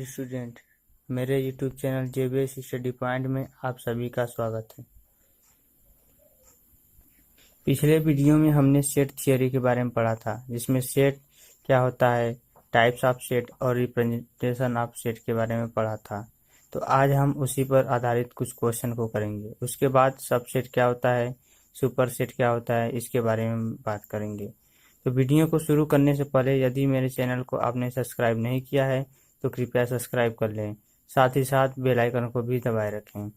Dear student, मेरे YouTube channel JBS study point में आप सभी का स्वागत है। पिछले वीडियो में हमने सेट थियोरी के बारे में पढ़ा था, जिसमें सेट क्या होता है, टाइप्स ऑफ सेट और रिप्रेजेंटेशन ऑफ सेट के बारे में पढ़ा था। तो आज हम उसी पर आधारित कुछ क्वेश्चन को करेंगे। उसके बाद सबसेट क्या होता है, सुपर सेट क्या होता है, इसके बारे में बात करेंगे। तो वीडियो को शुरू करने से पहले यदि मेरे चैनल को आपने सब्सक्राइब नहीं किया है तो कृपया सब्सक्राइब कर लें, साथ ही साथ बेल आइकन को भी दबाए रखें।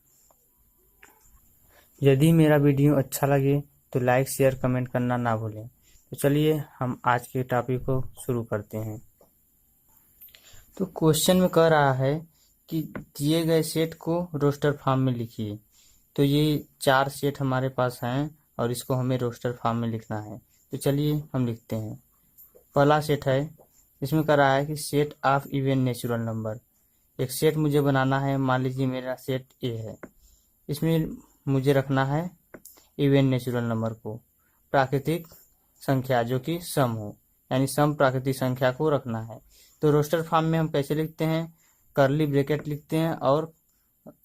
यदि मेरा वीडियो अच्छा लगे तो लाइक शेयर कमेंट करना ना भूलें। तो चलिए हम आज के टॉपिक को शुरू करते हैं। तो क्वेश्चन में कह रहा है कि दिए गए सेट को रोस्टर फॉर्म में लिखिए। तो ये 4 सेट हमारे पास हैं और इसको हमें रोस्टर फॉर्म में लिखना है। तो चलिए हम लिखते हैं। पहला सेट है, इसमें कह रहा है कि set of even natural number. एक सेट मुझे बनाना है। मान लीजिए मेरा सेट ए है, इसमें मुझे रखना है इवन नेचुरल नंबर को, प्राकृतिक संख्या जो कि सम हो, यानी सम प्राकृतिक संख्या को रखना है। तो रोस्टर फॉर्म में हम कैसे लिखते हैं, कर्ली ब्रैकेट लिखते हैं और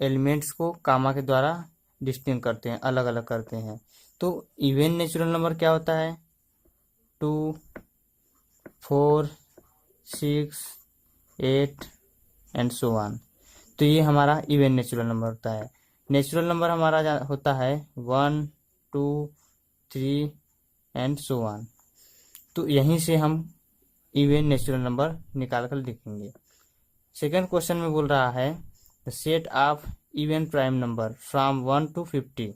एलिमेंट्स को कामा के द्वारा डिस्टिंग करते हैं, अलग अलग करते हैं। तो इवन नेचुरल नंबर क्या होता है, 2, 4, 6, 8 एंड सो ऑन। तो ये हमारा इवन नेचुरल नंबर होता है। नेचुरल नंबर हमारा होता है 1, 2, 3 एंड सो ऑन। तो यहीं से हम इवन नेचुरल नंबर निकाल कर लिखेंगे। सेकेंड क्वेश्चन में बोल रहा है the set of even prime number from 1 to 50।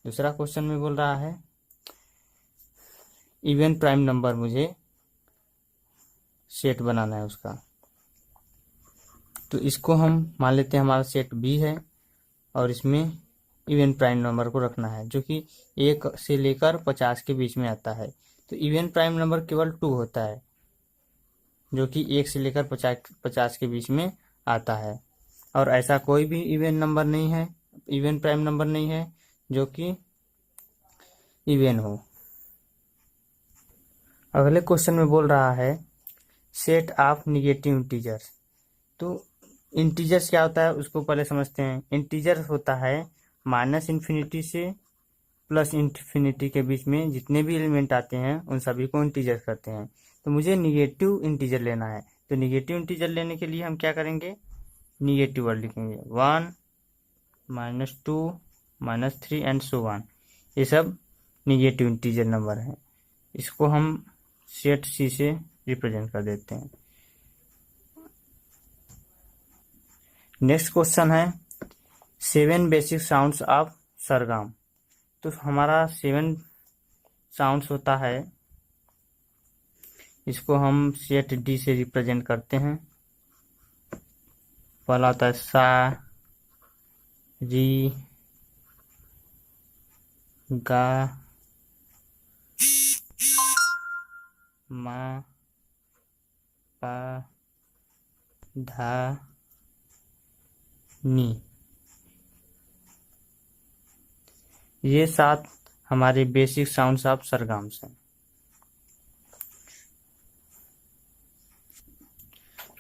दूसरा क्वेश्चन में बोल रहा है इवन प्राइम नंबर मुझे सेट बनाना है उसका। तो इसको हम मान लेते हैं हमारा सेट बी है और इसमें इवन प्राइम नंबर को रखना है, जो कि 1 से लेकर 50 के बीच में आता है। तो इवन प्राइम नंबर केवल 2 होता है, जो कि 1 से लेकर 50 के बीच में आता है, और ऐसा कोई भी इवन नंबर नहीं है, इवन प्राइम नंबर नहीं है जो कि इवन हो। अगले क्वेश्चन में बोल रहा है सेट ऑफ निगेटिव इंटीजर्स। तो इंटीजर्स क्या होता है उसको पहले समझते हैं। इंटीजर्स होता है -इन्फिनिटी से प्लस इन्फिनिटी के बीच में जितने भी एलिमेंट आते हैं उन सभी को इंटीजर्स कहते हैं। तो मुझे निगेटिव इंटीजर लेना है। तो निगेटिव इंटीजर लेने के लिए हम क्या करेंगे, निगेटिव वर्ड लिखेंगे, 1, -2, -3 एंड सो ऑन। ये सब निगेटिव इंटीजर नंबर हैं। इसको हम सेट सी से रिप्रेजेंट कर देते हैं। नेक्स्ट क्वेश्चन है 7 बेसिक साउंड्स ऑफ सरगम। तो हमारा 7 साउंड्स होता है, इसको हम सेट डी से रिप्रेजेंट करते हैं। पहला होता है सा, री, गा, मा, पा, धा, नी। ये 7 हमारे बेसिक साउंड्स ऑफ सरगम्स हैं।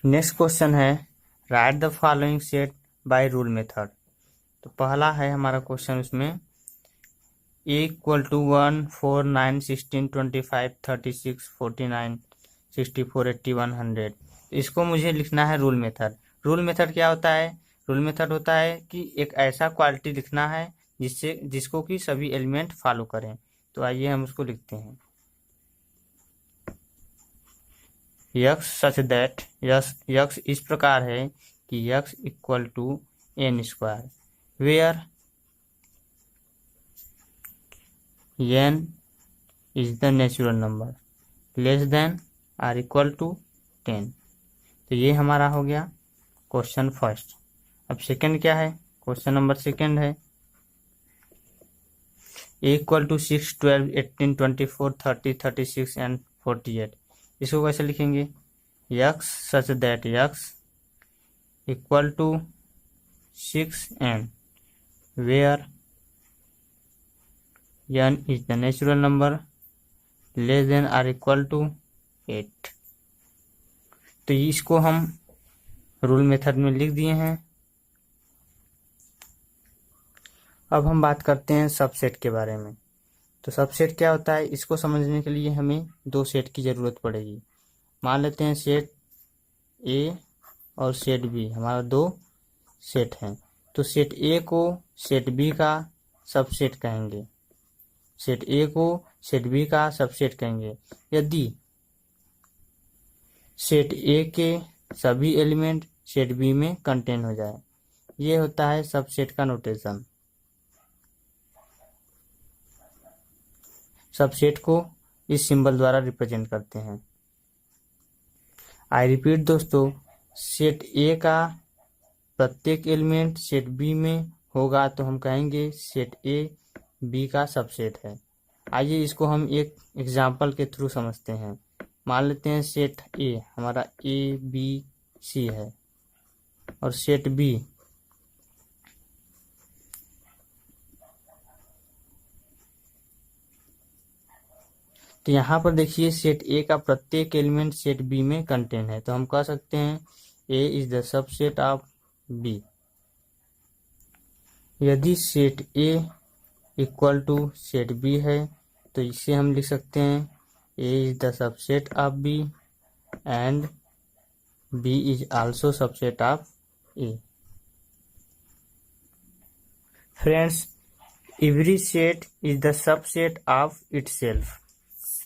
नेक्स्ट क्वेश्चन है right the following set by rule method. तो पहला है हमारा क्वेश्चन उसमें A = 1, 4, 9, 16, 25, 36, 49, 64, 80, 100। इसको मुझे लिखना है रूल मेथड। रूल मेथड क्या होता है, रूल मेथड होता है कि एक ऐसा क्वालिटी लिखना है जिसको कि सभी एलिमेंट फॉलो करें। तो आइए हम उसको लिखते हैं। यक्स सच दैट, यक्स इस प्रकार है कि X = n², where n is the natural number less than or equal to 10। तो ये हमारा हो गया क्वेश्चन फर्स्ट। अब सेकंड क्या है, क्वेश्चन नंबर सेकंड है A = 6, 12, 18, 24, 30, 36 एंड 48। इसको कैसे लिखेंगे, X such that X = 6 and where n is the natural number less than or equal to 8। तो इसको हम रूल मेथड में लिख दिए हैं। अब हम बात करते हैं सबसेट के बारे में। तो सबसेट क्या होता है, इसको समझने के लिए हमें दो सेट की ज़रूरत पड़ेगी। मान लेते हैं सेट ए और सेट बी, हमारा दो सेट हैं। तो सेट ए को सेट बी का सबसेट कहेंगे, सेट ए को सेट बी का सबसेट कहेंगे यदि सेट ए के सभी एलिमेंट सेट बी में कंटेन हो जाए। ये होता है सबसेट का नोटेशन। सबसेट को इस सिंबल द्वारा रिप्रेजेंट करते हैं। आई रिपीट दोस्तों, सेट ए का प्रत्येक एलिमेंट सेट बी में होगा तो हम कहेंगे सेट ए बी का सबसेट है। आइए इसको हम एक एग्जाम्पल के थ्रू समझते हैं। मान लेते हैं सेट ए हमारा ए बी सी है और सेट बी तो यहाँ पर देखिए सेट ए का प्रत्येक एलिमेंट सेट बी में कंटेन है, तो हम कह सकते हैं A is the subset of B. यदि set A equal to set B है तो इसे हम लिख सकते हैं A is the subset of B and B is also subset of A. Friends, every set is the subset of itself.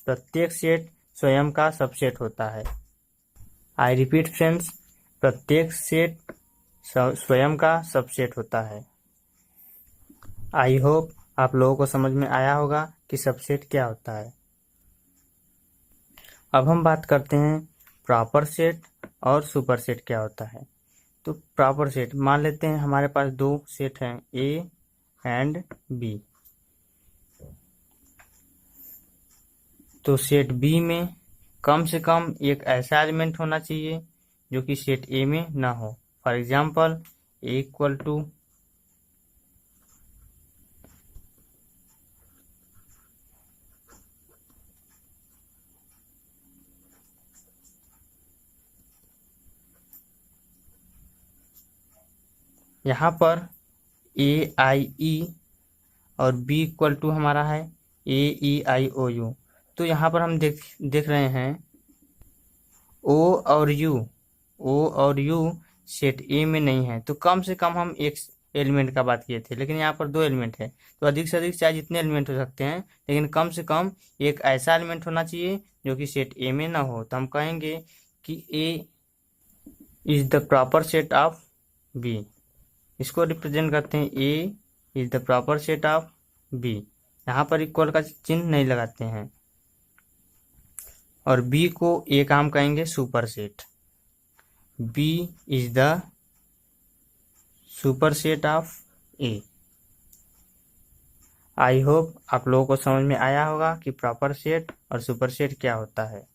प्रत्येक set स्वयं का सबसेट होता है। आई रिपीट फ्रेंड्स, प्रत्येक सेट स्वयं का सबसेट होता है। आई होप आप लोगों को समझ में आया होगा कि सबसेट क्या होता है। अब हम बात करते हैं प्रॉपर सेट और सुपर सेट क्या होता है। तो प्रॉपर सेट मान लेते हैं हमारे पास दो सेट हैं ए एंड बी। तो सेट बी में कम से कम एक ऐसा एलिमेंट होना चाहिए जो कि सेट ए में ना हो। For example A equal to यहाँ पर ए आई ई और बी इक्वल टू हमारा है ए ई आई ओ यू। तो यहाँ पर हम देख रहे हैं ओ और यू सेट ए में नहीं है। तो कम से कम हम एक एलिमेंट का बात किए थे, लेकिन यहाँ पर दो एलिमेंट है। तो अधिक से अधिक चाहे जितने एलिमेंट हो सकते हैं, लेकिन कम से कम एक ऐसा एलिमेंट होना चाहिए जो कि सेट ए में ना हो। तो हम कहेंगे कि A is the proper set of B. इसको रिप्रेजेंट करते हैं A is the proper set of B. यहाँ पर इक्वल का चिन्ह नहीं लगाते हैं। और बी को ए का हम कहेंगे super set. B is the super set of A. I hope आप लोगों को समझ में आया होगा कि प्रॉपर सेट और सुपर सेट क्या होता है।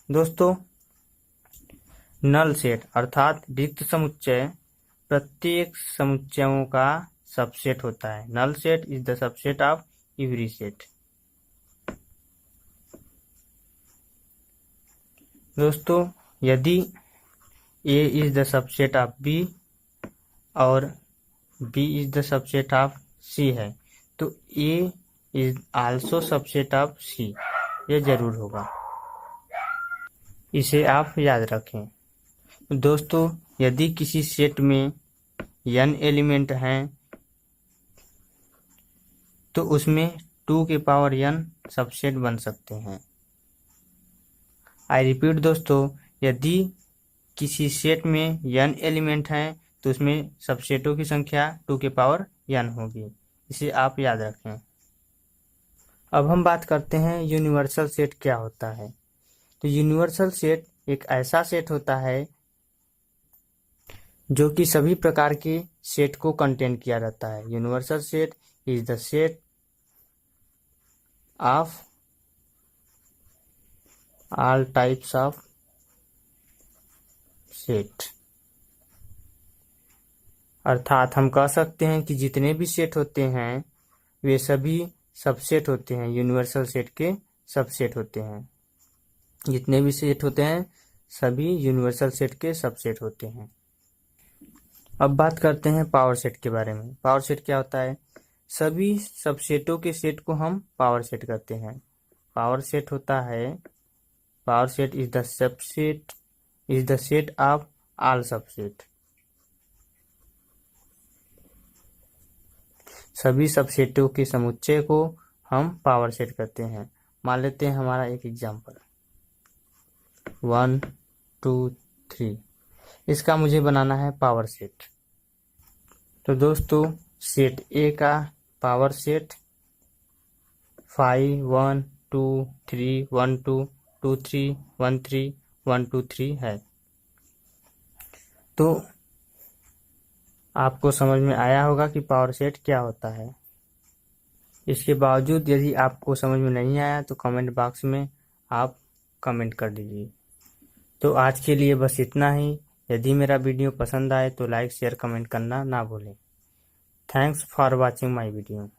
दोस्तों, नल सेट अर्थात रिक्त समुच्चय प्रत्येक समुच्चयों का सबसेट होता है। Null set is the subset of every set. दोस्तों, यदि A is the subset of B और B is the subset of C है तो A is also subset of C. ये जरूर होगा, इसे आप याद रखें। दोस्तों, यदि किसी सेट में n एलिमेंट हैं तो उसमें 2 की पावर n सबसेट बन सकते हैं। आई रिपीट दोस्तों, यदि किसी सेट में n एलिमेंट हैं तो उसमें सबसेटों की संख्या 2 की पावर n होगी। इसे आप याद रखें। अब हम बात करते हैं यूनिवर्सल सेट क्या होता है। तो यूनिवर्सल सेट एक ऐसा सेट होता है जो कि सभी प्रकार के सेट को कंटेन किया जाता है। Universal set is the set of all types of set. अर्थात हम कह सकते हैं कि जितने भी सेट होते हैं वे सभी सबसेट होते हैं, यूनिवर्सल सेट के सबसेट होते हैं। जितने भी सेट होते हैं सभी यूनिवर्सल सेट के सबसेट होते हैं। अब बात करते हैं पावर सेट के बारे में। पावर सेट क्या होता है? सभी सबसेटों के सेट को हम पावर सेट कहते हैं। पावर सेट होता है, power set is the set of all subset. सभी सबसेटों के समुच्चय को हम पावर सेट करते हैं। मान लेते हैं हमारा एक एग्जांपल 1 2 3, इसका मुझे बनाना है पावर सेट। तो दोस्तों सेट ए का पावर सेट 5 1 2 3 1 2 2 3 1 3 1 2 3 है। तो आपको समझ में आया होगा कि पावर सेट क्या होता है। इसके बावजूद यदि आपको समझ में नहीं आया तो कमेंट बॉक्स में आप कमेंट कर दीजिए। तो आज के लिए बस इतना ही। यदि मेरा वीडियो पसंद आए तो लाइक शेयर कमेंट करना ना भूलें। Thanks for watching my video.